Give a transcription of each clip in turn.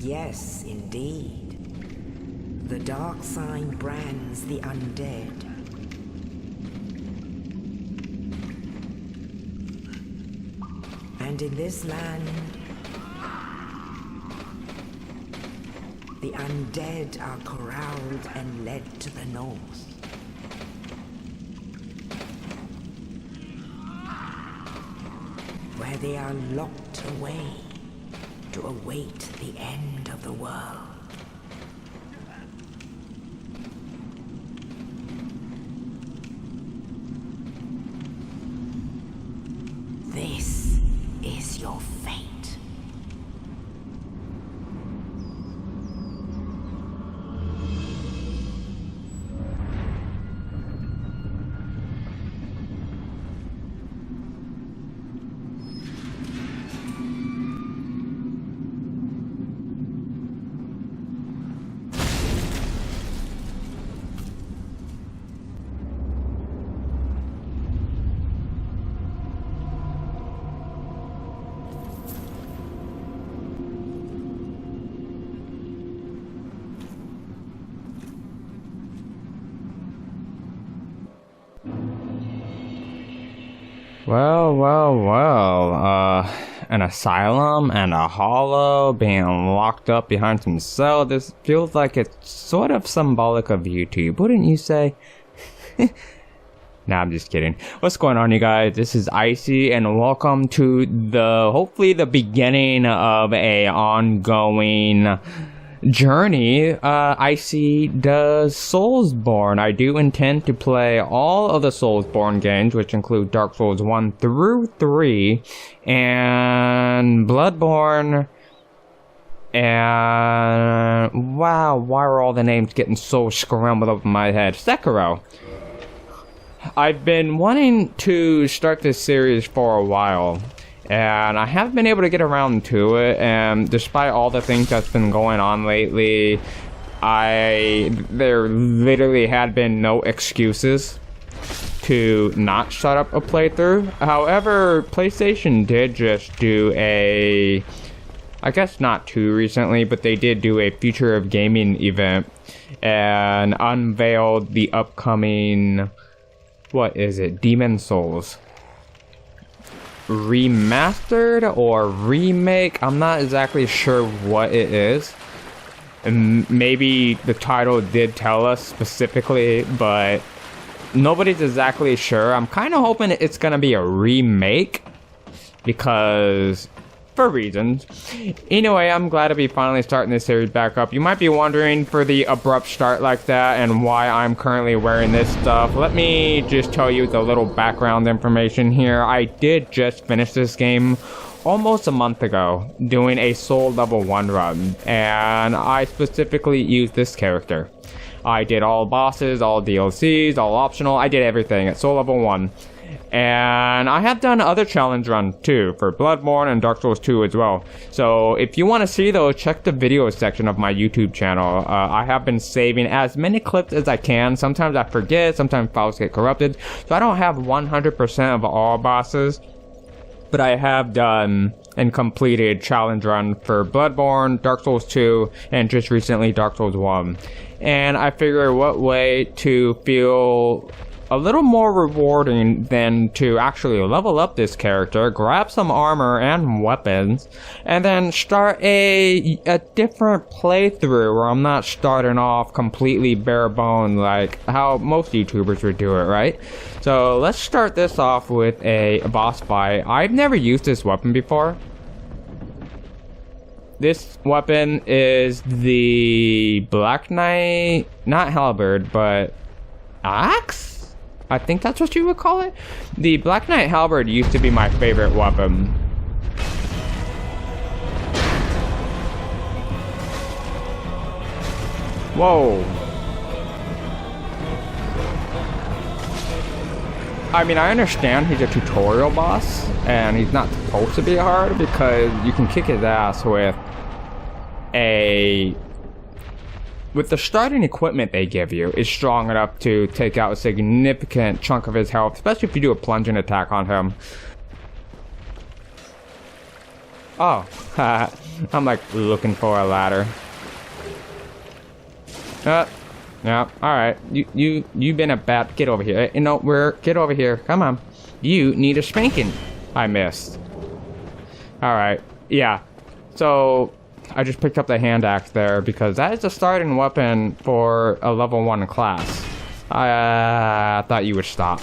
Yes, indeed. The dark sign brands the undead. And in this land, the undead are corralled and led to the north. Where they are locked away to await the end of the world. This is your fate. Well, an asylum and a hollow being locked up behind some cell. This feels like it's sort of symbolic of YouTube, wouldn't you say? Nah, I'm just kidding. What's going on, you guys? This is Icy, and welcome to hopefully the beginning of a ongoing journey. Icy does SoulsBorne. I do intend to play all of the SoulsBorne games, which include Dark Souls 1 through 3, and Bloodborne, and wow, why are all the names getting so scrambled up in my head? Sekiro. I've been wanting to start this series for a while, and I haven't been able to get around to it, and despite all the things that's been going on lately, there literally had been no excuses to not start up a playthrough. However, PlayStation did just do I guess not too recently, but they did do a Future of Gaming event and unveiled the upcoming, what is it, Demon Souls Remastered or remake. I'm not exactly sure what it is, and maybe the title did tell us specifically, but nobody's exactly sure. I'm kind of hoping it's gonna be a remake because for reasons. Anyway, I'm glad to be finally starting this series back up. You might be wondering for the abrupt start like that and why I'm currently wearing this stuff. Let me just tell you the little background information here. I did just finish this game almost a month ago, doing a Soul Level 1 run, and I specifically used this character. I did all bosses, all DLCs, all optional. I did everything at Soul Level 1. And I have done other challenge runs too, for Bloodborne and Dark Souls 2 as well. So if you want to see those, check the video section of my YouTube channel. I have been saving as many clips as I can. Sometimes I forget, sometimes files get corrupted. So I don't have 100% of all bosses. But I have done and completed challenge run for Bloodborne, Dark Souls 2, and just recently Dark Souls 1. And I figure what way to feel a little more rewarding than to actually level up this character, grab some armor and weapons, and then start a different playthrough where I'm not starting off completely bare bone like how most YouTubers would do it, right? So let's start this off with a boss fight. I've never used this weapon before. This weapon is the Black Knight, not halberd, but axe? I think that's what you would call it. The Black Knight halberd used to be my favorite weapon. Whoa. I mean, I understand he's a tutorial boss, and he's not supposed to be hard because you can kick his ass with the starting equipment they give you is strong enough to take out a significant chunk of his health, especially if you do a plunging attack on him. Oh, I'm like looking for a ladder. Yeah, alright. You've been a bad... Get over here. You know, get over here. Come on. You need a spanking. I missed. Alright. Yeah. So, I just picked up the hand axe there because that is the starting weapon for a level 1 class. I thought you would stop.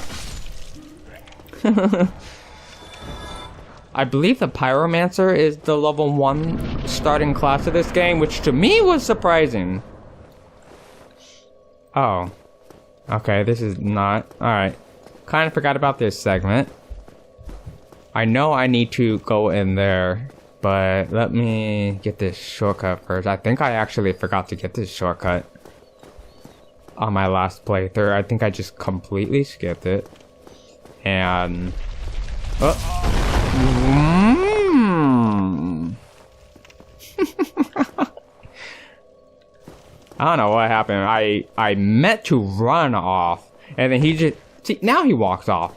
I believe the Pyromancer is the level 1 starting class of this game, which to me was surprising. Oh. Okay, this is not... Alright. Kind of forgot about this segment. I know I need to go in there, but let me get this shortcut first. I think I actually forgot to get this shortcut on my last playthrough. I think I just completely skipped it. And... I don't know what happened. I meant to run off, and then he just... See, now he walks off.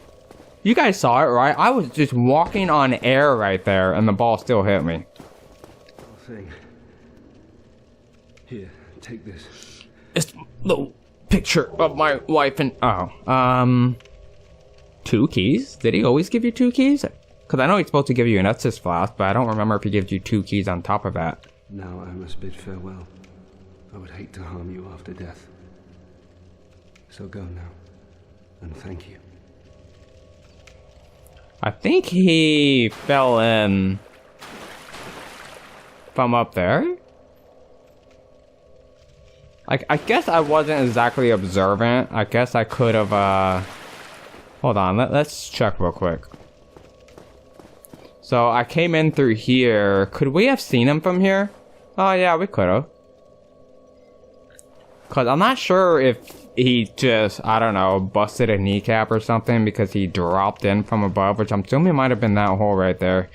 You guys saw it, right? I was just walking on air right there, and the ball still hit me. Thing. Here, take this. It's a little picture of my wife and... Oh, 2 keys? Did he always give you 2 keys? Because I know he's supposed to give you an Estus flask, but I don't remember if he gives you 2 keys on top of that. Now I must bid farewell. I would hate to harm you after death. So go now, and thank you. I think he fell in from up there. I guess I wasn't exactly observant. I guess I could have, Hold on, let's check real quick. So I came in through here. Could we have seen him from here? Oh yeah, we could have. Cause I'm not sure if he just, I don't know, busted a kneecap or something because he dropped in from above, which I'm assuming might have been that hole right there.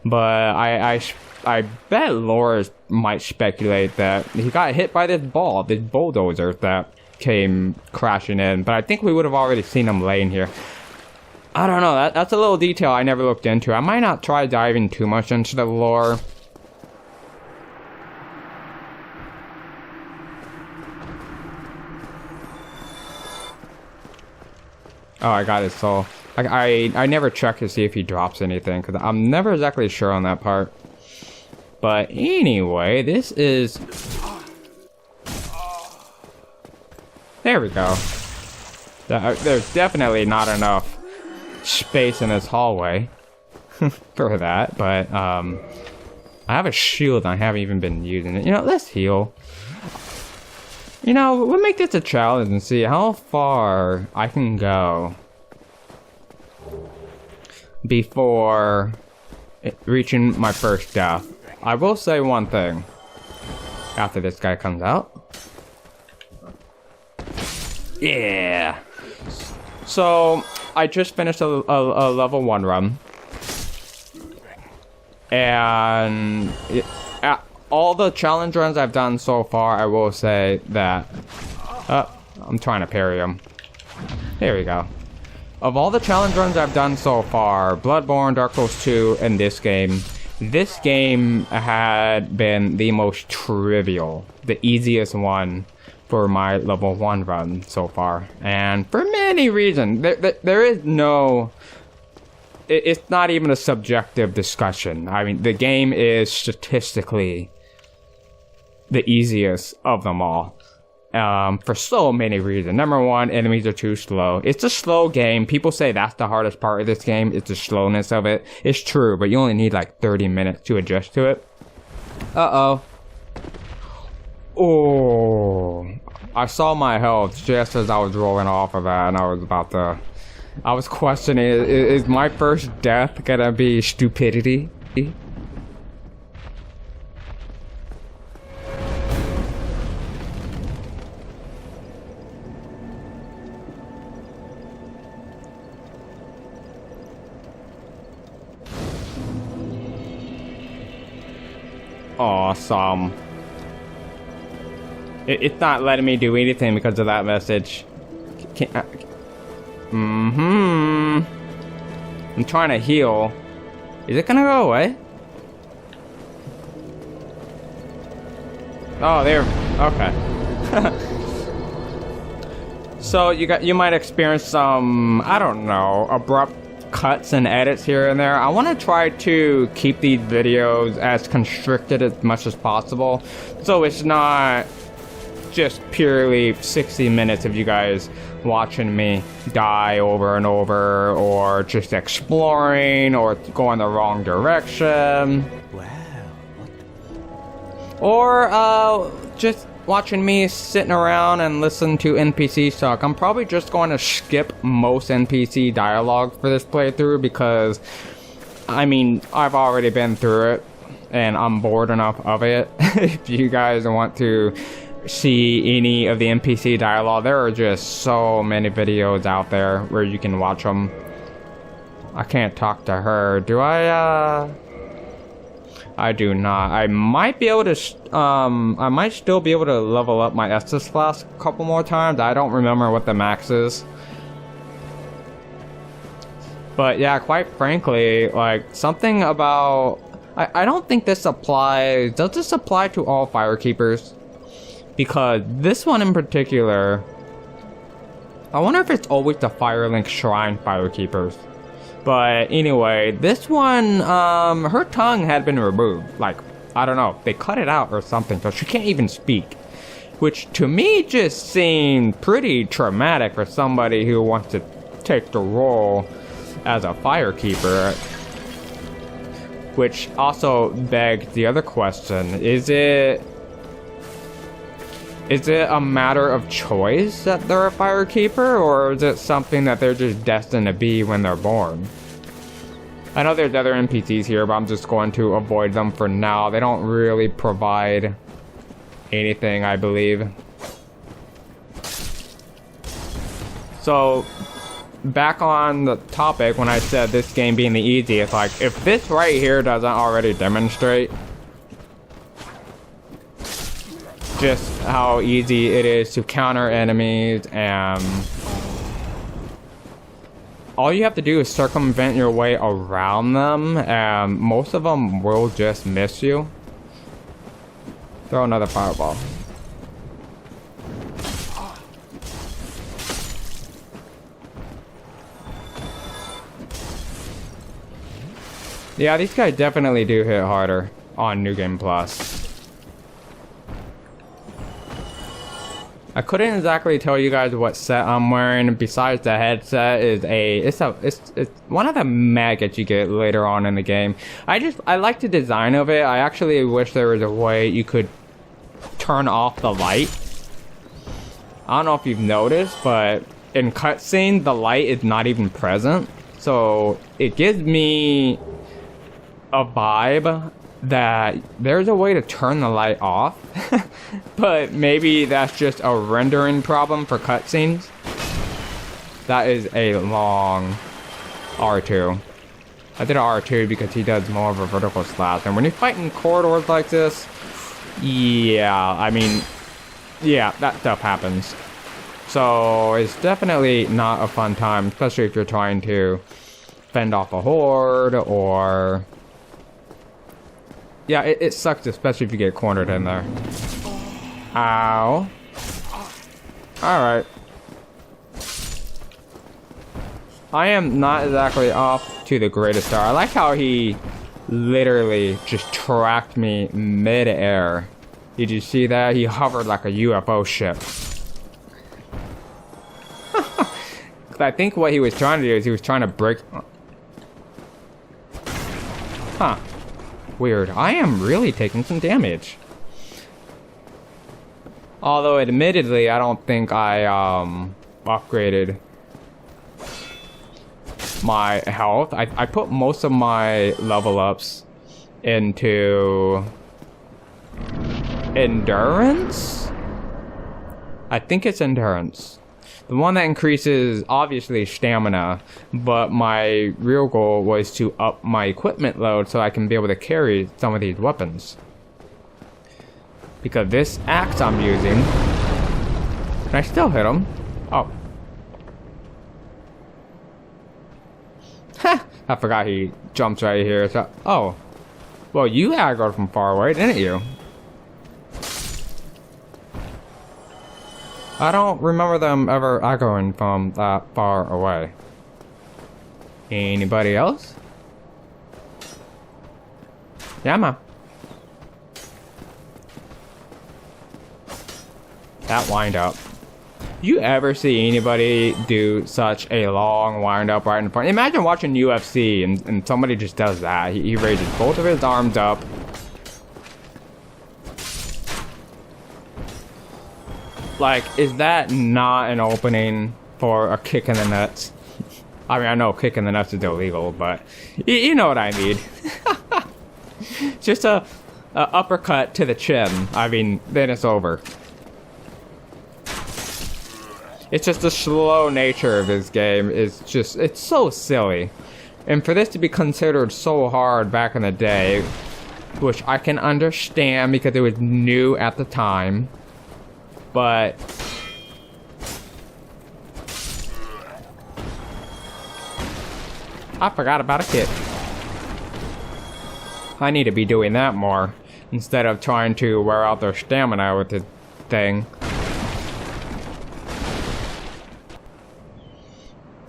But I bet Laura might speculate that he got hit by this bulldozer that came crashing in. But I think we would have already seen him laying here. I don't know, that's a little detail I never looked into. I might not try diving too much into the lore. Oh, I got his soul. I never check to see if he drops anything, because I'm never exactly sure on that part. But anyway, this is... There we go. There's definitely not enough space in this hallway for that, but I have a shield and I haven't even been using it. You know, let's heal. You know, we'll make this a challenge and see how far I can go before reaching my first death. I will say one thing after this guy comes out. Yeah. So, I just finished a level 1 run. And all the challenge runs I've done so far, I will say that... I'm trying to parry him. There we go. Of all the challenge runs I've done so far, Bloodborne, Dark Souls 2, and this game had been the most trivial, the easiest one for my level 1 run so far. And for many reasons, there is no... It's not even a subjective discussion. I mean, the game is statistically the easiest of them all. For so many reasons. Number 1, enemies are too slow. It's a slow game. People say that's the hardest part of this game. It's the slowness of it. It's true, but you only need like 30 minutes to adjust to it. Uh-oh. Oh. I saw my health just as I was rolling off of that, and I was questioning, is my first death gonna be stupidity? Awesome. It's not letting me do anything because of that message. I'm trying to heal. Is it gonna go away? Oh, there. Okay. So you might experience some, I don't know, abrupt cuts and edits here and there. I want to try to keep these videos as constricted as much as possible, so it's not just purely 60 minutes of you guys watching me die over and over, or just exploring, or going the wrong direction. Or just watching me sitting around and listen to NPCs talk. I'm probably just going to skip most NPC dialogue for this playthrough because, I mean, I've already been through it and I'm bored enough of it. If you guys want to see any of the NPC dialogue, there are just so many videos out there where you can watch them. I can't talk to her. Do I do not. I might be able to, I might still be able to level up my Estus class a couple more times. I don't remember what the max is. But yeah, quite frankly, like, something about, I don't think this applies, does this apply to all Firekeepers? Because this one in particular, I wonder if it's always the Firelink Shrine Firekeepers. But anyway, this one, her tongue had been removed. Like, I don't know, they cut it out or something, so she can't even speak. Which to me just seemed pretty traumatic for somebody who wants to take the role as a Firekeeper. Which also begs the other question, is it a matter of choice that they're a Firekeeper, or is it something that they're just destined to be when they're born? I know there's other NPCs here, but I'm just going to avoid them for now. They don't really provide anything, I believe. So, back on the topic, when I said this game being the easiest, like, if this right here doesn't already demonstrate just how easy it is to counter enemies, and all you have to do is circumvent your way around them, and most of them will just miss you. Throw another fireball. Yeah, these guys definitely do hit harder on New Game Plus. I couldn't exactly tell you guys what set I'm wearing. Besides the headset, it's one of the maggots you get later on in the game. I like the design of it. I actually wish there was a way you could turn off the light. I don't know if you've noticed, but in cutscene the light is not even present. So it gives me a vibe that there's a way to turn the light off. But maybe that's just a rendering problem for cutscenes. That is a long R2. I did an R2 because he does more of a vertical slash. And when you're fighting corridors like this, yeah, I mean, yeah, that stuff happens. So it's definitely not a fun time, especially if you're trying to fend off a horde or... Yeah, it sucks, especially if you get cornered in there. Ow. Alright. I am not exactly off to the greatest start. I like how he literally just tracked me mid-air. Did you see that? He hovered like a UFO ship. I think what he was trying to do is he was trying to break... Huh. Weird. I am really taking some damage. Although, admittedly, I don't think I, upgraded my health. I put most of my level ups into endurance? I think it's endurance. The one that increases, obviously, stamina, but my real goal was to up my equipment load so I can be able to carry some of these weapons. Because this axe I'm using, can I still hit him? Oh. Ha! I forgot he jumps right here. So, oh. Well, you aggroed from far away, didn't you? I don't remember them ever echoing from that far away. Anybody else? Yeah, man. That wind up. You ever see anybody do such a long wind up right in front? Imagine watching UFC and somebody just does that. He raises both of his arms up. Like, is that not an opening for a kick in the nuts? I mean, I know kick in the nuts is illegal, but you know what I mean. Just a uppercut to the chin. I mean, then it's over. It's just the slow nature of this game is just, it's so silly. And for this to be considered so hard back in the day, which I can understand because it was new at the time, but I forgot about a kick. I need to be doing that more instead of trying to wear out their stamina with this thing.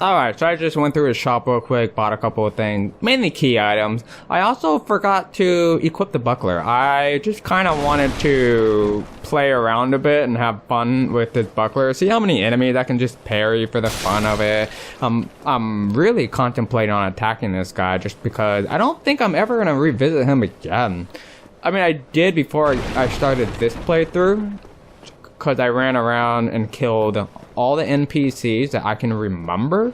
Alright, so I just went through his shop real quick, bought a couple of things, mainly key items. I also forgot to equip the buckler. I just kind of wanted to play around a bit and have fun with this buckler. See how many enemies I can just parry for the fun of it. I'm really contemplating on attacking this guy just because I don't think I'm ever going to revisit him again. I mean, I did before I started this playthrough, because I ran around and killed all the NPCs that I can remember,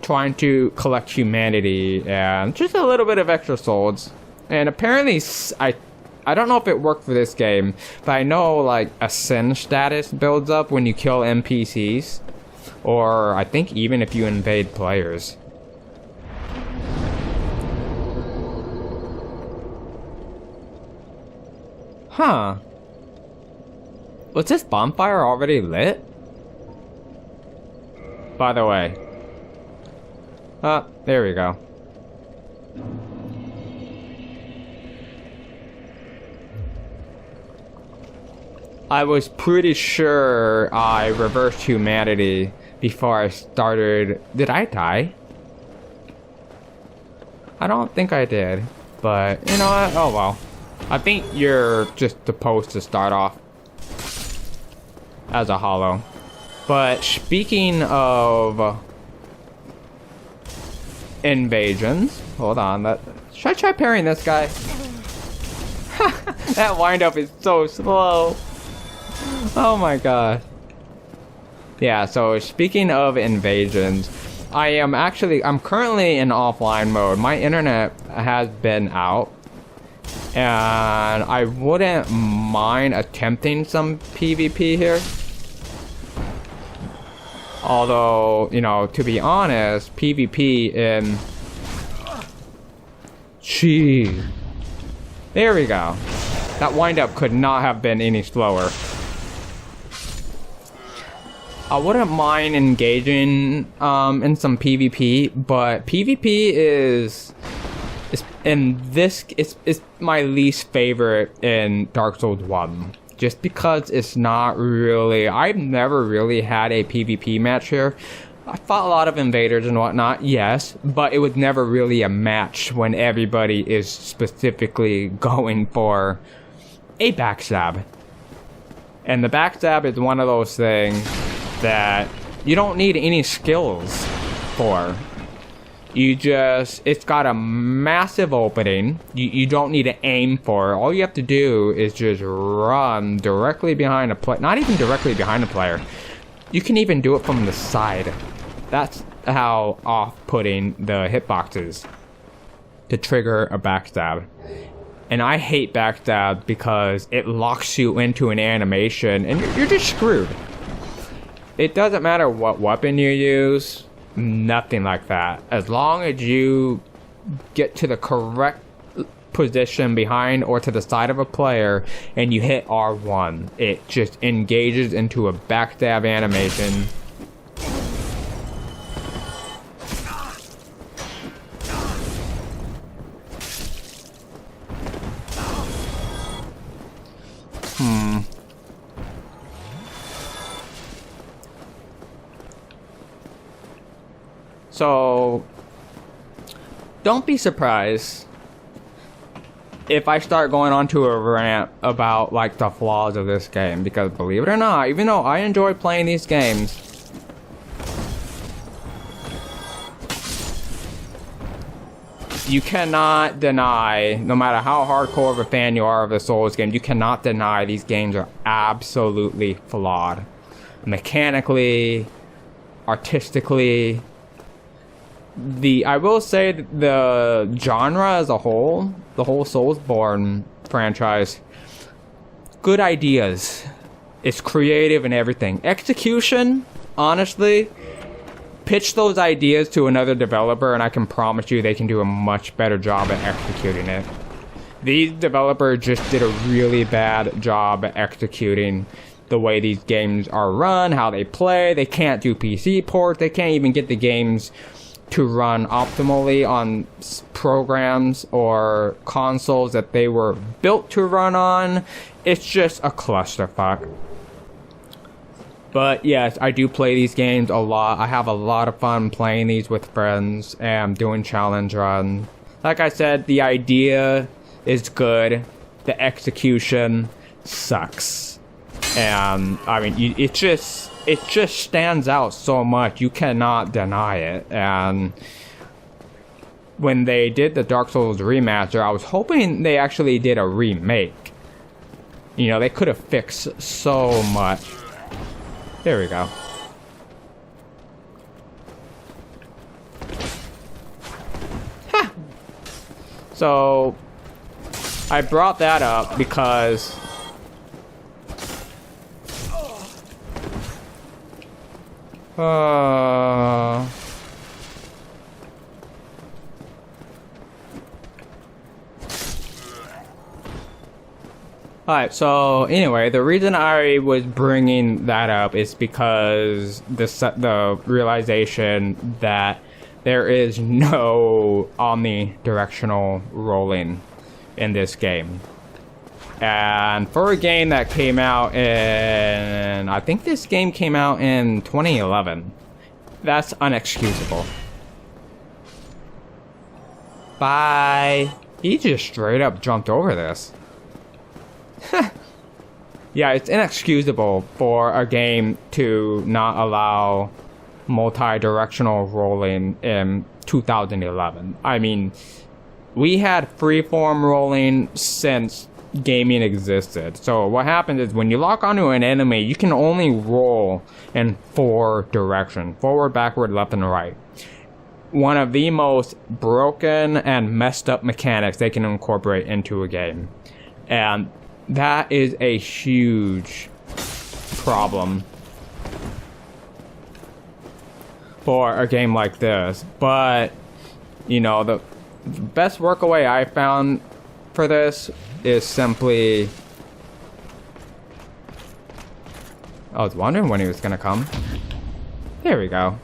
trying to collect humanity and just a little bit of extra souls. And apparently, I don't know if it worked for this game, but I know like a sin status builds up when you kill NPCs, or I think even if you invade players. Huh. Was this bonfire already lit? By the way. There we go. I was pretty sure I reversed humanity before I started. Did I die? I don't think I did. But, you know what? Oh well. I think you're just supposed to start off as a hollow. But speaking of invasions, hold on, should I try parrying this guy? That wind up is so slow. Oh my god. Yeah, so speaking of invasions, I'm currently in offline mode. My internet has been out, and I wouldn't mind attempting some PvP here. Although, you know, to be honest, PvP in... Gee. There we go. That wind-up could not have been any slower. I wouldn't mind engaging in some PvP, but PvP is my least favorite in Dark Souls 1. Just because it's not really... I've never really had a PvP match here. I fought a lot of invaders and whatnot, yes, but it was never really a match when everybody is specifically going for a backstab. And the backstab is one of those things that you don't need any skills for. It's got a massive opening. You don't need to aim for it. All you have to do is just run directly behind a player. Not even directly behind a player. You can even do it from the side. That's how off-putting the hitboxes to trigger a backstab. And I hate backstab because it locks you into an animation and you're just screwed. It doesn't matter what weapon you use. Nothing like that. As long as you get to the correct position behind or to the side of a player and you hit R1, it just engages into a backstab animation. So, don't be surprised if I start going on to a rant about, like, the flaws of this game. Because, believe it or not, even though I enjoy playing these games, you cannot deny, no matter how hardcore of a fan you are of the Souls game, you cannot deny these games are absolutely flawed. Mechanically, artistically. I will say that the genre as a whole, the whole SoulsBorne franchise, good ideas. It's creative and everything. Execution, honestly, pitch those ideas to another developer and I can promise you they can do a much better job at executing it. These developers just did a really bad job at executing the way these games are run, how they play. They can't do PC ports. They can't even get the games to run optimally on programs or consoles that they were built to run on. It's just a clusterfuck. But yes, I do play these games a lot. I have a lot of fun playing these with friends and doing challenge runs. Like I said, the idea is good. The execution sucks. And I mean, it just stands out so much. You cannot deny it. And when they did the Dark Souls remaster, I was hoping they actually did a remake. You know, they could have fixed so much. There we go. Ha! So, I brought that up because Alright, so anyway, the reason I was bringing that up is because the realization that there is no omnidirectional rolling in this game. And for a game that came out in, I think this game came out in 2011, that's unexcusable. Bye. He just straight up jumped over this. Yeah, it's inexcusable for a game to not allow multi-directional rolling in 2011. I mean, we had freeform rolling since gaming existed. So what happens is when you lock onto an enemy, you can only roll in 4 directions: forward, backward, left, and right. One of the most broken and messed up mechanics they can incorporate into a game. And that is a huge problem for a game like this. But, you know, the best workaway I found for this is simply... I was wondering when he was gonna come. There we go.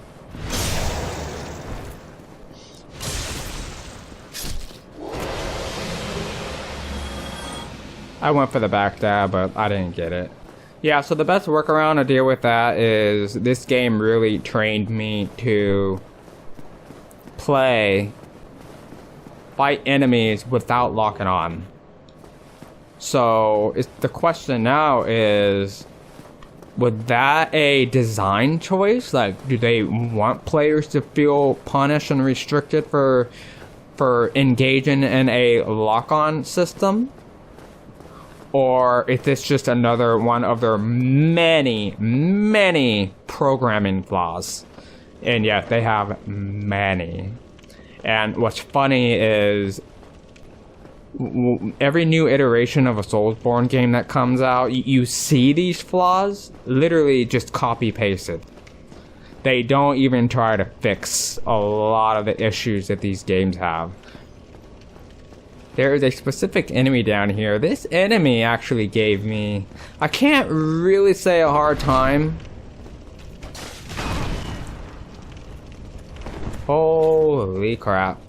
I went for the backstab, but I didn't get it. Yeah, so the best workaround to deal with that is this game really trained me to fight enemies without locking on. So the question now is, was that a design choice? Like, do they want players to feel punished and restricted for engaging in a lock-on system? Or is this just another one of their many, many programming flaws? And yes, they have many. And what's funny is every new iteration of a SoulsBorne game that comes out, you see these flaws literally just copy-pasted. They don't even try to fix a lot of the issues that these games have. There is a specific enemy down here. This enemy actually gave me, I can't really say a hard time. Holy crap.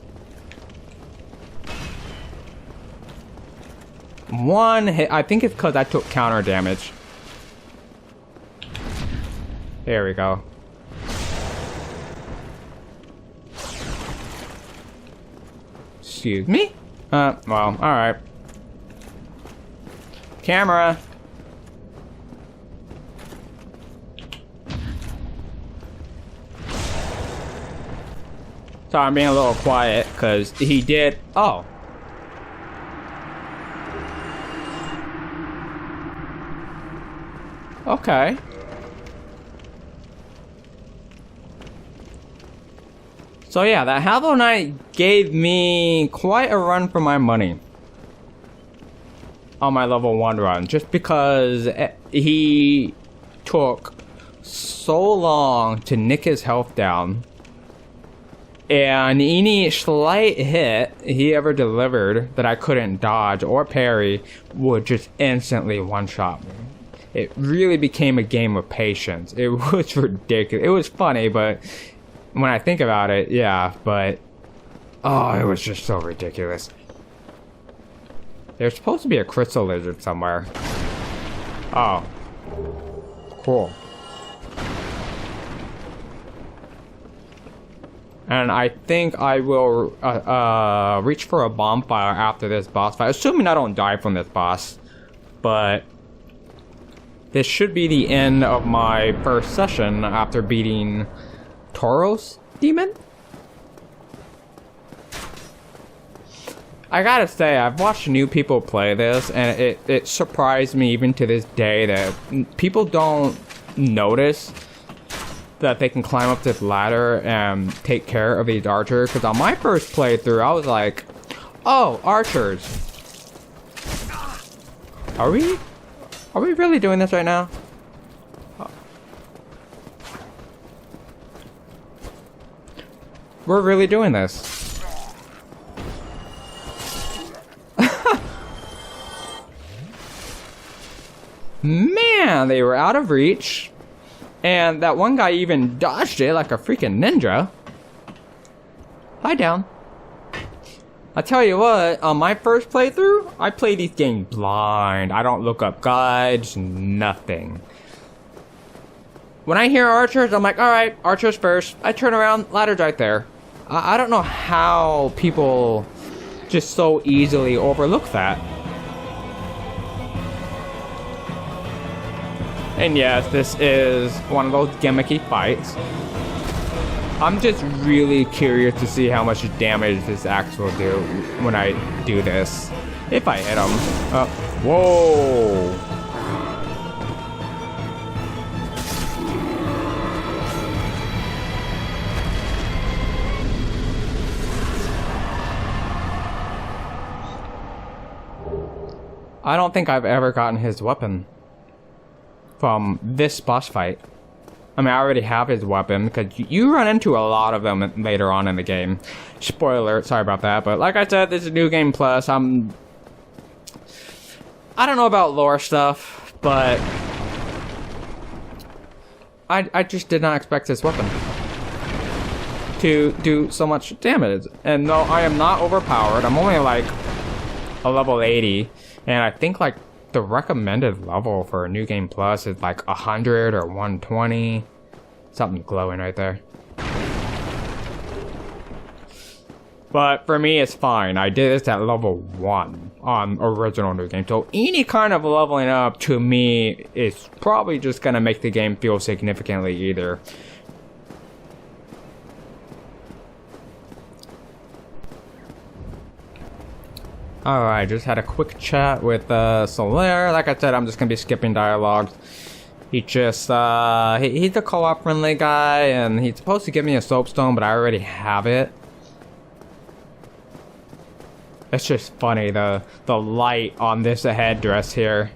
One hit, I think it's because I took counter damage. There we go. Excuse me? Well, alright. Camera! Sorry, I'm being a little quiet, because he did... Oh. Okay. So yeah, that Hollow Knight gave me quite a run for my money on my level 1 run, just because he took so long to nick his health down, and any slight hit he ever delivered that I couldn't dodge or parry would just instantly one-shot me. It really became a game of patience. It was ridiculous. It was funny, but when I think about it, yeah, but... Oh, it was just so ridiculous. There's supposed to be a crystal lizard somewhere. Oh. Cool. And I think I will reach for a bonfire after this boss fight, assuming I don't die from this boss. But this should be the end of my first session after beating Tauros Demon? I gotta say, I've watched new people play this, and it surprised me even to this day that people don't notice that they can climb up this ladder and take care of these archers. Because on my first playthrough, I was like, oh, archers. Are we really doing this right now? We're really doing this. Man, they were out of reach. And that one guy even dodged it like a freaking ninja. Lie down. I tell you what, on my first playthrough, I play these games blind. I don't look up guides, nothing. When I hear archers, I'm like, alright, archers first. I turn around, ladder's right there. I don't know how people just so easily overlook that. And yes, this is one of those gimmicky fights. I'm just really curious to see how much damage this axe will do when I do this. If I hit him. Whoa! I don't think I've ever gotten his weapon from this boss fight. I mean, I already have his weapon, because you run into a lot of them later on in the game. Spoiler alert, sorry about that, but like I said, this is New Game Plus. I don't know about lore stuff, but I just did not expect this weapon to do so much damage. And no, I am not overpowered. I'm only like a level 80, and I think like the recommended level for a New Game Plus is like 100 or 120. Something glowing right there. But for me, it's fine. I did this at level 1 on original New Game. So any kind of leveling up to me is probably just gonna make the game feel significantly either. Alright, just had a quick chat with Solaire. Like I said, I'm just gonna be skipping dialogues. He just, he's a co-op friendly guy, and he's supposed to give me a soapstone, but I already have it. It's just funny, the light on this headdress here.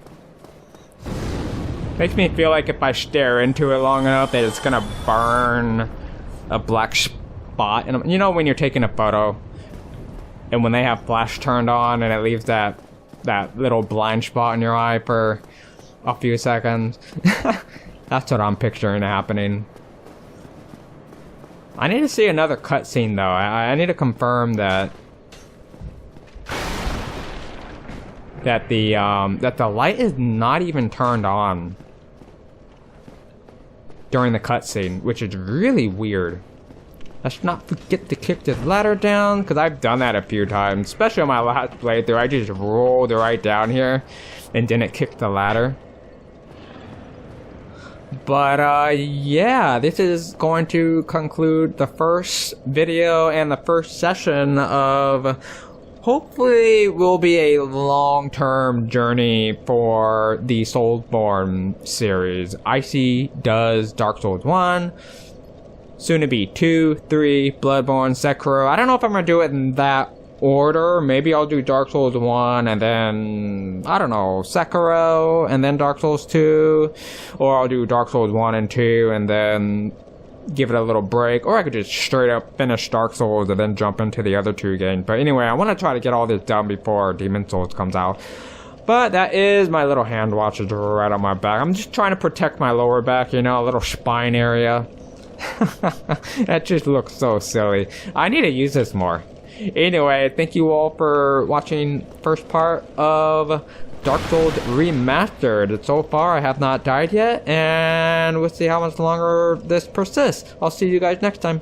Makes me feel like if I stare into it long enough that it's gonna burn a black spot. And you know when you're taking a photo, and when they have flash turned on and it leaves that little blind spot in your eye for a few seconds. That's what I'm picturing happening. I need to see another cutscene though. I need to confirm that the light is not even turned on during the cutscene, which is really weird. Let's not forget to kick this ladder down, because I've done that a few times, especially on my last playthrough. I just rolled right down here and didn't kick the ladder. But yeah, this is going to conclude the first video and the first session of hopefully will be a long-term journey for the SoulsBorne series. Icy does Dark Souls 1, soon to be 2, 3, Bloodborne, Sekiro. I don't know if I'm gonna do it in that order. Maybe I'll do Dark Souls 1 and then, I don't know, Sekiro and then Dark Souls 2, or I'll do Dark Souls 1 and 2 and then give it a little break, or I could just straight up finish Dark Souls and then jump into the other 2 games. But anyway, I want to try to get all this done before Demon Souls comes out. But that is my little hand watches right on my back. I'm just trying to protect my lower back, you know, a little spine area. That just looks so silly. I need to use this more. Anyway, thank you all for watching first part of Dark Souls Remastered. So far, I have not died yet, and we'll see how much longer this persists. I'll see you guys next time.